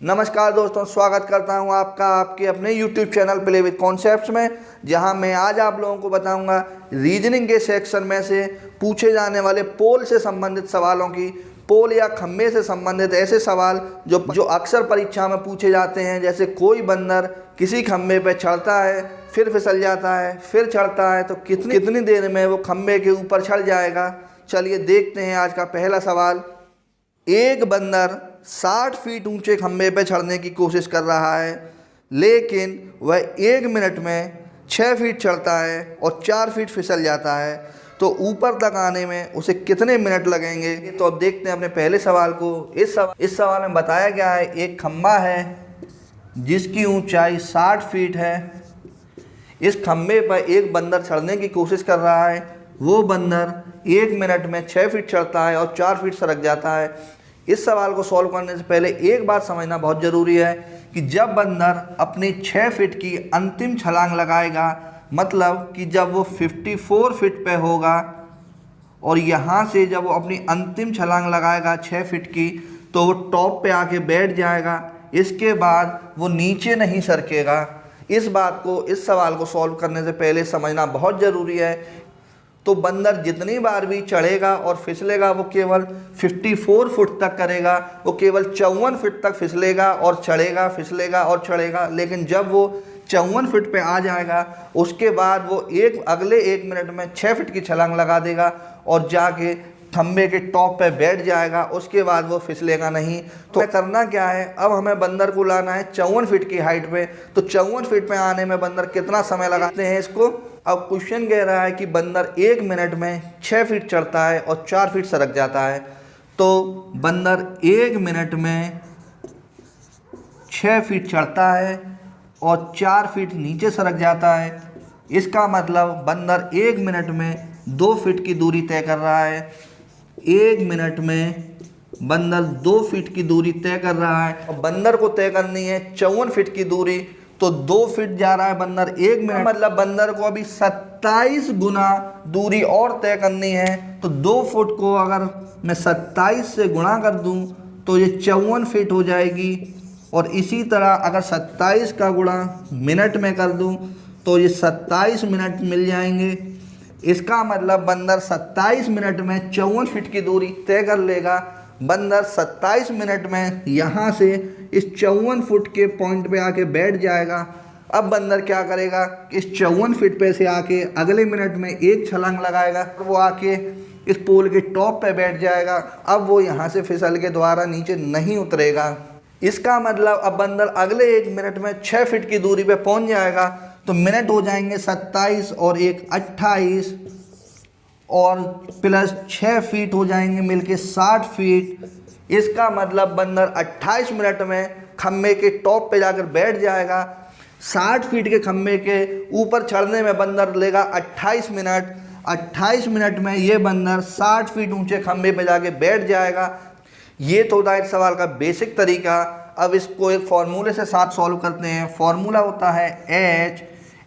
नमस्कार दोस्तों, स्वागत करता हूं आपका आपके अपने YouTube channel play with concepts में, जहां मैं आज आप लोगों को बताऊंगा रीजनिंग के सेक्शन में से पूछे जाने वाले पोल से संबंधित सवालों की, पोल या खम्भे से संबंधित ऐसे सवाल जो अक्सर परीक्षा में पूछे जाते हैं। जैसे कोई बंदर किसी खम्भे पर चढ़ता है, फिर फिसल जाता है, फिर चढ़ता है, तो कितनी देर में वो खम्भे के ऊपर चढ़ जाएगा। चलिए देखते हैं आज का पहला सवाल। एक बंदर 60 फीट ऊंचे खंभे पर चढ़ने की कोशिश कर रहा है, लेकिन वह 1 मिनट में 6 फीट चढ़ता है और 4 फीट फिसल जाता है, तो ऊपर तक आने में उसे कितने मिनट लगेंगे। तो अब देखते हैं अपने पहले सवाल को। इस सवाल में बताया गया है एक खंभा है जिसकी ऊंचाई 60 फीट है। इस खंभे पर एक बंदर चढ़ने की कोशिश कर रहा है। वो बंदर 1 मिनट में 6 फीट चढ़ता है और 4 फीट सरक जाता है। इस सवाल को सॉल्व करने से पहले एक बात समझना बहुत ज़रूरी है कि जब बंदर अपनी 6 फीट की अंतिम छलांग लगाएगा, मतलब कि जब वो 54 फीट पे होगा और यहाँ से जब वो अपनी अंतिम छलांग लगाएगा 6 फीट की, तो वो टॉप पे आके बैठ जाएगा। इसके बाद वो नीचे नहीं सरकेगा। इस सवाल को सॉल्व करने से पहले समझना बहुत ज़रूरी है। तो बंदर जितनी बार भी चढ़ेगा और फिसलेगा वो केवल 54 फुट तक करेगा, वो केवल 54 फीट तक फिसलेगा और चढ़ेगा, फिसलेगा और चढ़ेगा। लेकिन जब वो 54 फीट पे आ जाएगा, उसके बाद वो अगले 1 मिनट में 6 फीट की छलांग लगा देगा और जाके खंबे के टॉप पे बैठ जाएगा। उसके बाद वो फिसलेगा नहीं। तो करना क्या है, अब हमें बंदर को लाना है 54 फीट की हाइट पे। तो 54 फीट पे आने में बंदर कितना समय लगाते हैं इसको। अब क्वेश्चन कह रहा है कि बंदर 1 मिनट में 6 फीट चढ़ता है और 4 फीट सरक जाता है। तो बंदर 1 मिनट में 6 फीट चढ़ता है और 4 फीट नीचे सरक जाता है। इसका मतलब बंदर 1 मिनट में 2 फीट की दूरी तय कर रहा है। 1 मिनट में बंदर 2 फीट की दूरी तय कर रहा है और बंदर को तय करनी है 54 फीट की दूरी। तो 2 फीट जा रहा है बंदर 1 मिनट, मतलब बंदर को अभी 27 गुना दूरी और तय करनी है। तो 2 फुट को अगर मैं 27 से गुणा कर दूं तो ये 54 फीट हो जाएगी। और इसी तरह अगर 27 का गुणा मिनट में कर दूं तो ये 27 मिनट मिल जाएंगे। इसका मतलब बंदर 27 मिनट में 54 फीट की दूरी तय कर लेगा। बंदर 27 मिनट में यहाँ से इस 54 फुट के पॉइंट पे आके बैठ जाएगा। अब बंदर क्या करेगा, इस 54 फीट पे से आके अगले मिनट में एक छलांग लगाएगा, वो आके इस पोल के टॉप पे बैठ जाएगा। अब वो यहाँ से फिसल के दोबारा नीचे नहीं उतरेगा। इसका मतलब अब बंदर अगले 1 मिनट में 6 फीट की दूरी पे पहुँच जाएगा। तो मिनट हो जाएंगे 27 और 1 28 और प्लस 6 फीट हो जाएंगे मिलके 60 फीट। इसका मतलब बंदर 28 मिनट में खम्भे के टॉप पे जाकर बैठ जाएगा। 60 फीट के खम्भे के ऊपर चढ़ने में बंदर लेगा 28 मिनट। 28 मिनट में ये बंदर 60 फीट ऊंचे खम्भे पे जाके बैठ जाएगा। ये तो होता है इस सवाल का बेसिक तरीका। अब इसको एक फॉर्मूले से साथ सॉल्व करते हैं। फॉर्मूला होता है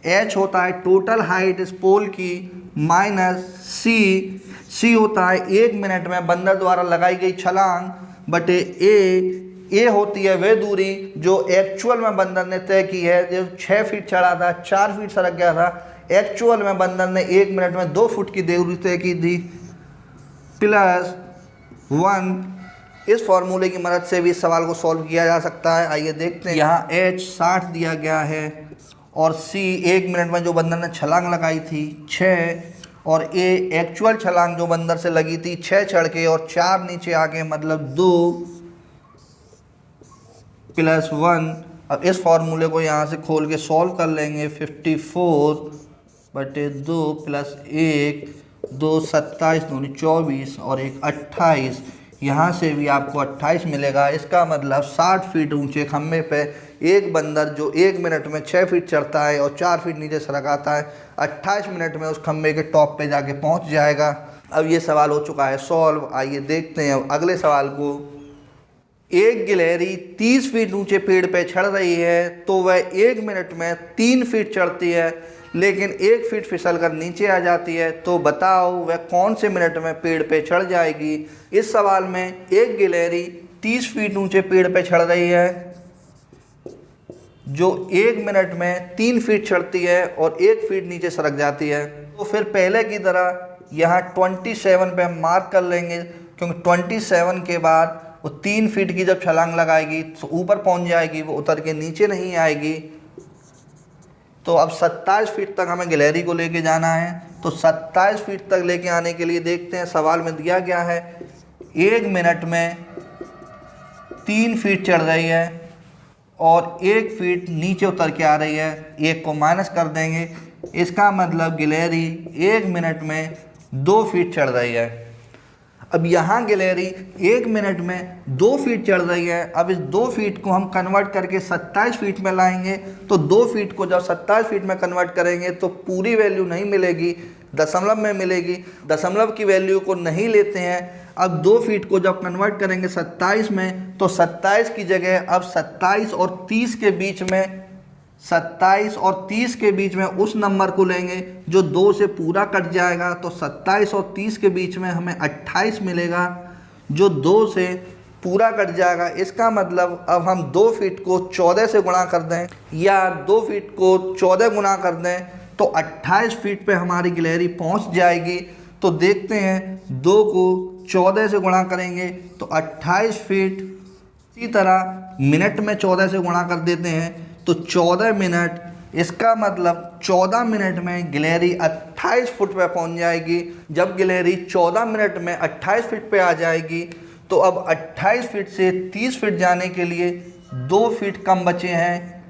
एच होता है टोटल हाइट इस पोल की माइनस सी होता है 1 मिनट में बंदर द्वारा लगाई गई छलांग बटे ए होती है वह दूरी जो एक्चुअल में बंदर ने तय की है। जो 6 फीट चढ़ा था, 4 फीट सरक गया था, एक्चुअल में बंदर ने 1 मिनट में 2 फुट की दूरी तय की थी, प्लस 1। इस फॉर्मूले की मदद से भी इस सवाल को सॉल्व किया जा सकता है। आइए देखते हैं। यहाँ एच 60 दिया गया है और सी 1 मिनट में जो बंदर ने छलांग लगाई थी 6, और ए एक्चुअल छलांग जो बंदर से लगी थी 6 चढ़ के और 4 नीचे आके, मतलब 2 प्लस 1। अब इस फॉर्मूले को यहाँ से खोल के सॉल्व कर लेंगे। 54 बटे 2 प्लस 1, 2 27 दूनी 24 और 1 28। यहाँ से भी आपको 28 मिलेगा। इसका मतलब 60 फीट ऊंचे खम्भे पे एक बंदर जो 1 मिनट में 6 फीट चढ़ता है और 4 फीट नीचे सरक आता है, 28 मिनट में उस खम्भे के टॉप पे जाके पहुंच जाएगा। अब ये सवाल हो चुका है सॉल्व। आइए देखते हैं अगले सवाल को। एक गिलहरी 30 फीट ऊंचे पेड़ पे चढ़ रही है, तो वह 1 मिनट में 3 फीट चढ़ती है, लेकिन 1 फीट फिसल कर नीचे आ जाती है। तो बताओ वह कौन से मिनट में पेड़ पे चढ़ जाएगी। इस सवाल में एक गिलहरी 30 फीट ऊंचे पेड़ पे चढ़ रही है जो 1 मिनट में 3 फीट चढ़ती है और 1 फीट नीचे सरक जाती है। तो फिर पहले की तरह यहाँ 27 पे हम मार्क कर लेंगे, क्योंकि 27 के बाद वो 3 फीट की जब छलांग लगाएगी तो ऊपर पहुँच जाएगी, वो उतर के नीचे नहीं आएगी। तो अब 27 फीट तक हमें गिलहरी को लेके जाना है। तो 27 फीट तक लेके आने के लिए देखते हैं, सवाल में दिया गया है 1 मिनट में 3 फीट चढ़ रही है और 1 फीट नीचे उतर के आ रही है। 1 को माइनस कर देंगे, इसका मतलब गिलहरी 1 मिनट में 2 फीट चढ़ रही है। अब यहाँ गिलहरी 1 मिनट में 2 फीट चढ़ रही है। अब इस 2 फीट को हम कन्वर्ट करके 27 फीट में लाएंगे। तो 2 फीट को जब 27 फीट में कन्वर्ट करेंगे तो पूरी वैल्यू नहीं मिलेगी, दशमलव में मिलेगी। दशमलव की वैल्यू को नहीं लेते हैं। अब 2 फीट को जब कन्वर्ट करेंगे 27 में, तो 27 की जगह अब 27 और 30 के बीच में 27 और 30 के बीच में उस नंबर को लेंगे जो 2 से पूरा कट जाएगा। तो 27 और 30 के बीच में हमें 28 मिलेगा, जो 2 से पूरा कट जाएगा। इसका मतलब अब हम 2 फीट को 14 से गुणा कर दें या 2 फीट को 14 गुणा कर दें तो 28 फीट पे हमारी गिलहरी पहुंच जाएगी। तो देखते हैं, 2 को 14 से गुणा करेंगे तो 28 फीट। इसी तरह मिनट में 14 से गुणा कर देते हैं तो 14 मिनट। इसका मतलब 14 मिनट में गिलहरी 28 फुट पे पहुंच जाएगी। जब गिलहरी 14 मिनट में 28 फीट पे आ जाएगी तो अब 28 फीट से 30 फीट जाने के लिए 2 फीट कम बचे हैं।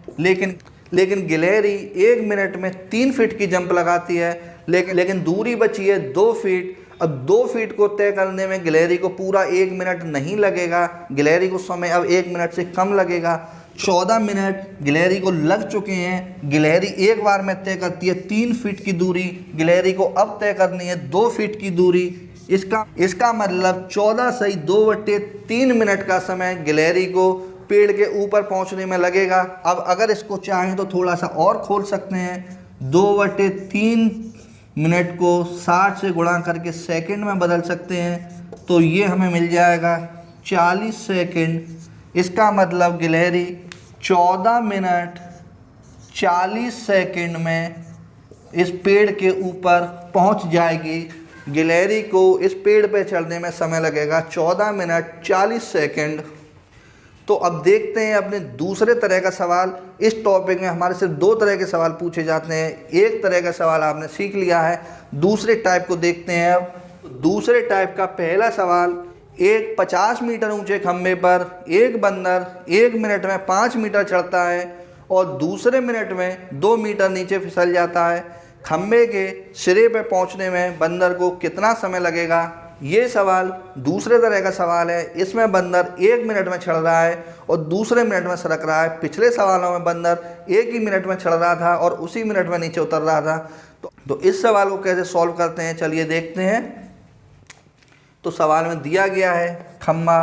लेकिन गिलहरी 1 मिनट में 3 फीट की जंप लगाती है, लेकिन दूरी बची है 2 फीट। अब 2 फीट को तय करने में गिलहरी को पूरा 1 मिनट नहीं लगेगा, गिलहरी को समय अब 1 मिनट से कम लगेगा। 14 मिनट गिलहरी को लग चुके हैं। गिलहरी एक बार में तय करती है 3 फीट की दूरी, गिलहरी को अब तय करनी है 2 फीट की दूरी। इसका मतलब 14 सही 2/3 मिनट का समय गिलहरी को पेड़ के ऊपर पहुंचने में लगेगा। अब अगर इसको चाहें तो थोड़ा सा और खोल सकते हैं। 2/3 मिनट को 60 से गुणा करके सेकंड में बदल सकते हैं, तो ये हमें मिल जाएगा 40 सेकंड। इसका मतलब गिलहरी 14 मिनट 40 सेकंड में इस पेड़ के ऊपर पहुंच जाएगी। गिलहरी को इस पेड़ पे चढ़ने में समय लगेगा 14 मिनट 40 सेकंड। तो अब देखते हैं अपने दूसरे तरह का सवाल। इस टॉपिक में हमारे सिर्फ 2 तरह के सवाल पूछे जाते हैं। एक तरह का सवाल आपने सीख लिया है, दूसरे टाइप को देखते हैं। अब दूसरे टाइप का पहला सवाल, एक 50 मीटर ऊंचे खंभे पर एक बंदर 1 मिनट में 5 मीटर चढ़ता है और दूसरे मिनट में 2 मीटर नीचे फिसल जाता है। खंभे के सिरे पर पहुंचने में बंदर को कितना समय लगेगा? ये सवाल दूसरे तरह का सवाल है। इसमें बंदर 1 मिनट में चढ़ रहा है और दूसरे मिनट में सरक रहा है। पिछले सवालों में बंदर 1 ही मिनट में चढ़ रहा था और उसी मिनट में नीचे उतर रहा था। तो इस सवाल को कैसे सॉल्व करते हैं, चलिए देखते हैं। तो सवाल में दिया गया है खंभा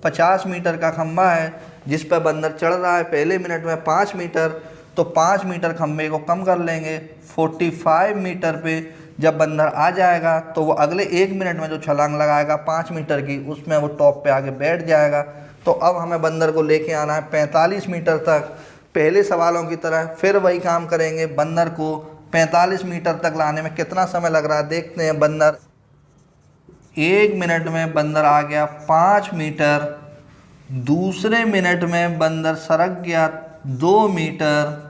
50 मीटर का खंभा है जिस पर बंदर चढ़ रहा है पहले मिनट में 5 मीटर। तो 5 मीटर खंभे को कम कर लेंगे। 45 मीटर पे जब बंदर आ जाएगा तो वो अगले 1 मिनट में जो छलांग लगाएगा 5 मीटर की, उसमें वो टॉप पे आके बैठ जाएगा। तो अब हमें बंदर को लेके आना है 45 मीटर तक। पहले सवालों की तरह फिर वही काम करेंगे। बंदर को 45 मीटर तक लाने में कितना समय लग रहा है देखते हैं। बंदर 1 मिनट में बंदर आ गया 5 मीटर, दूसरे मिनट में बंदर सरक गया 2 मीटर।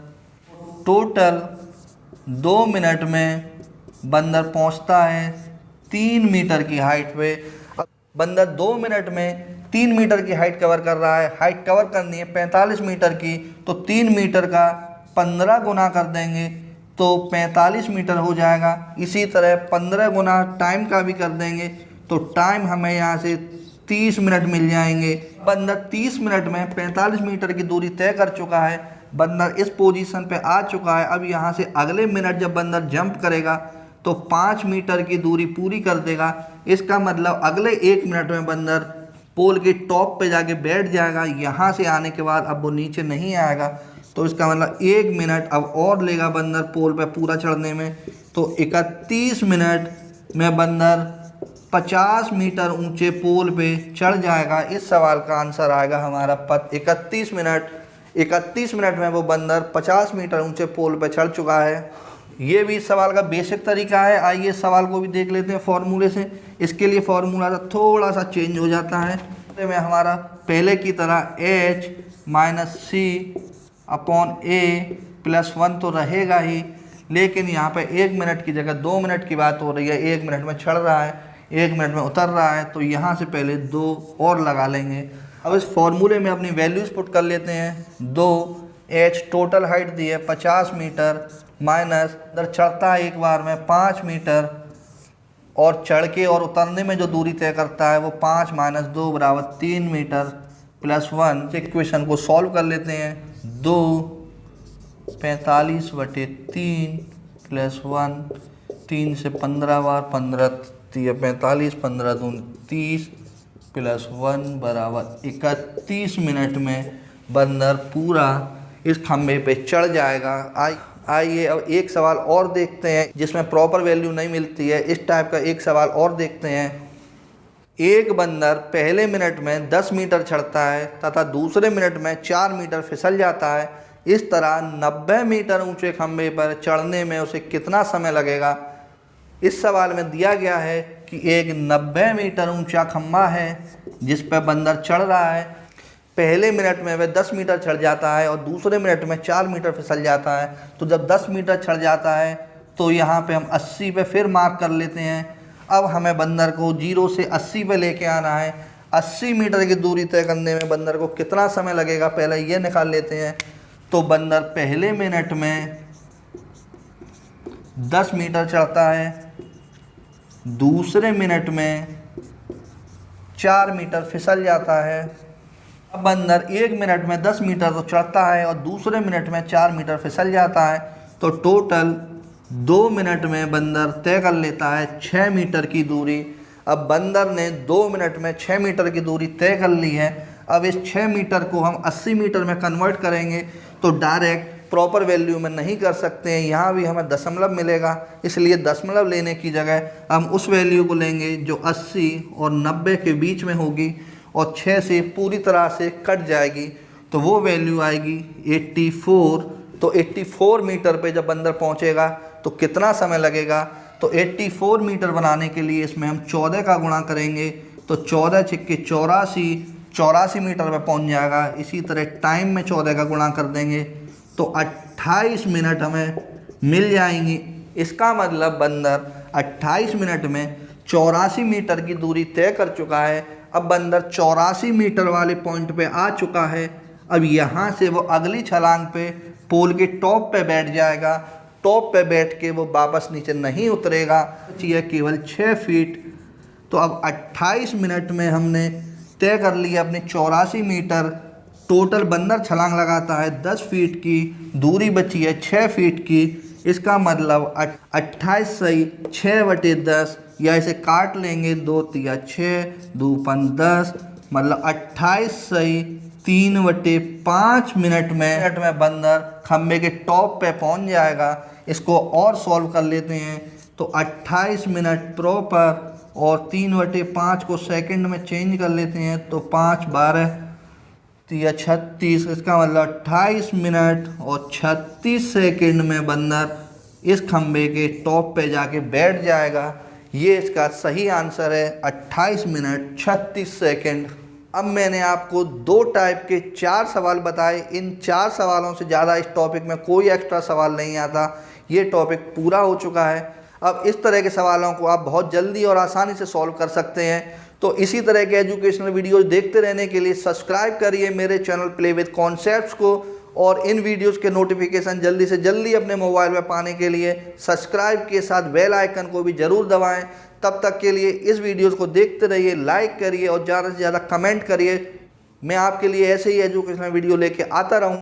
टोटल 2 मिनट में बंदर पहुंचता है 3 मीटर की हाइट पे। अब बंदर 2 मिनट में 3 मीटर की हाइट कवर कर रहा है। हाइट कवर करनी है 45 मीटर की, तो 3 मीटर का 15 गुना कर देंगे तो 45 मीटर हो जाएगा। इसी तरह 15 गुना टाइम का भी कर देंगे तो टाइम हमें यहाँ से 30 मिनट मिल जाएंगे। बंदर 30 मिनट में 45 मीटर की दूरी तय कर चुका है। बंदर इस पोजीशन पे आ चुका है। अब यहाँ से अगले मिनट जब बंदर जंप करेगा तो 5 मीटर की दूरी पूरी कर देगा। इसका मतलब अगले 1 मिनट में बंदर पोल के टॉप पे जाके बैठ जाएगा। यहाँ से आने के बाद अब वो नीचे नहीं आएगा, तो इसका मतलब 1 मिनट अब और लेगा बंदर पोल पे पूरा चढ़ने में। तो 31 मिनट में बंदर 50 मीटर ऊंचे पोल पे चढ़ जाएगा। इस सवाल का आंसर आएगा हमारा 31 मिनट। 31 मिनट में वो बंदर 50 मीटर ऊंचे पोल पर चढ़ चुका है। ये भी इस सवाल का बेसिक तरीका है। आइए इस सवाल को भी देख लेते हैं फॉर्मूले से। इसके लिए फॉर्मूला थोड़ा सा चेंज हो जाता है। में हमारा पहले की तरह h माइनस सी अपॉन ए प्लस 1 तो रहेगा ही, लेकिन यहाँ पे 1 मिनट की जगह 2 मिनट की बात हो रही है। 1 मिनट में चढ़ रहा है, 1 मिनट में उतर रहा है, तो यहाँ से पहले 2 और लगा लेंगे। अब इस फॉर्मूले में अपनी वैल्यूज़ पुट कर लेते हैं। 2h टोटल हाइट दी है 50 मीटर माइनस इधर चढ़ता है एक बार में 5 मीटर और चढ़ के और उतरने में जो दूरी तय करता है वो 5 माइनस 2 बराबर 3 मीटर प्लस 1। इक्वेशन को सॉल्व कर लेते हैं। 2 45/3 प्लस 1, 3 से 15 बार 15 45, 15 दूनी 30 प्लस 1 बराबर 31 मिनट में बंदर पूरा इस खंभे पे चढ़ जाएगा। आइए अब एक सवाल और देखते हैं जिसमें प्रॉपर वैल्यू नहीं मिलती है। इस टाइप का एक सवाल और देखते हैं। एक बंदर पहले मिनट में 10 मीटर चढ़ता है तथा दूसरे मिनट में 4 मीटर फिसल जाता है। इस तरह 90 मीटर ऊंचे खंभे पर चढ़ने में उसे कितना समय लगेगा। इस सवाल में दिया गया है कि एक 90 मीटर ऊंचा खंभा है जिस पर बंदर चढ़ रहा है। पहले मिनट में वह 10 मीटर चढ़ जाता है और दूसरे मिनट में 4 मीटर फिसल जाता है। तो जब 10 मीटर चढ़ जाता है तो यहाँ पे हम 80 पे फिर मार्क कर लेते हैं। अब हमें बंदर को 0 से 80 पे लेके आना है। 80 मीटर की दूरी तय करने में बंदर को कितना समय लगेगा, पहले ये निकाल लेते हैं। तो बंदर पहले मिनट में 10 मीटर चढ़ता है, दूसरे मिनट में 4 मीटर फिसल जाता है। अब बंदर 1 मिनट में 10 मीटर तो चढ़ता है और दूसरे मिनट में 4 मीटर फिसल जाता है। तो टोटल 2 मिनट में बंदर तय कर लेता है 6 मीटर की दूरी। अब बंदर ने 2 मिनट में 6 मीटर की दूरी तय कर ली है। अब इस 6 मीटर को हम 80 मीटर में कन्वर्ट करेंगे तो डायरेक्ट प्रॉपर वैल्यू में नहीं कर सकते हैं। यहाँ भी हमें दशमलव मिलेगा, इसलिए दशमलव लेने की जगह हम उस वैल्यू को लेंगे जो 80 और 90 के बीच में होगी और 6 से पूरी तरह से कट जाएगी। तो वो वैल्यू आएगी 84। तो 84 मीटर पे जब बंदर पहुंचेगा तो कितना समय लगेगा। तो 84 मीटर बनाने के लिए इसमें हम 14 का गुणा करेंगे तो 14 छिक्के 84 मीटर पे पहुंच जाएगा। इसी तरह टाइम में 14 का गुणा कर देंगे तो 28 मिनट हमें मिल जाएंगी। इसका मतलब बंदर 28 मिनट में 84 मीटर की दूरी तय कर चुका है। अब बंदर 84 मीटर वाले पॉइंट पे आ चुका है। अब यहाँ से वो अगली छलांग पे पोल के टॉप पे बैठ जाएगा। टॉप पे बैठ के वो वापस नीचे नहीं उतरेगा, चाहिए केवल 6 फीट। तो अब 28 मिनट में हमने तय कर लिया अपने 84 मीटर। टोटल बंदर छलांग लगाता है 10 फीट की, दूरी बची है 6 फीट की। इसका मतलब 28 सही 6/10 या इसे काट लेंगे 2 तिया 6 2 5 10, मतलब 28 सही 3/5 मिनट में बंदर खम्भे के टॉप पे पहुंच जाएगा। इसको और सॉल्व कर लेते हैं तो 28 मिनट प्रॉपर और 3/5 को सेकंड में चेंज कर लेते हैं तो 5 12 तिया 36। इसका मतलब 28 मिनट और 36 सेकंड में बंदर इस खम्भे के टॉप पे जाके बैठ जाएगा। ये इसका सही आंसर है 28 मिनट 36 सेकंड। अब मैंने आपको 2 टाइप के 4 सवाल बताए। इन 4 सवालों से ज़्यादा इस टॉपिक में कोई एक्स्ट्रा सवाल नहीं आता। ये टॉपिक पूरा हो चुका है। अब इस तरह के सवालों को आप बहुत जल्दी और आसानी से सॉल्व कर सकते हैं। तो इसी तरह के एजुकेशनल वीडियोज़ देखते रहने के लिए सब्सक्राइब करिए मेरे चैनल प्ले विद कॉन्सेप्ट्स को, और इन वीडियोस के नोटिफिकेशन जल्दी से जल्दी अपने मोबाइल में पाने के लिए सब्सक्राइब के साथ बेल आइकन को भी ज़रूर दबाएं। तब तक के लिए इस वीडियोस को देखते रहिए, लाइक करिए और ज़्यादा से ज़्यादा कमेंट करिए। मैं आपके लिए ऐसे ही एजुकेशनल वीडियो लेके आता रहूँ।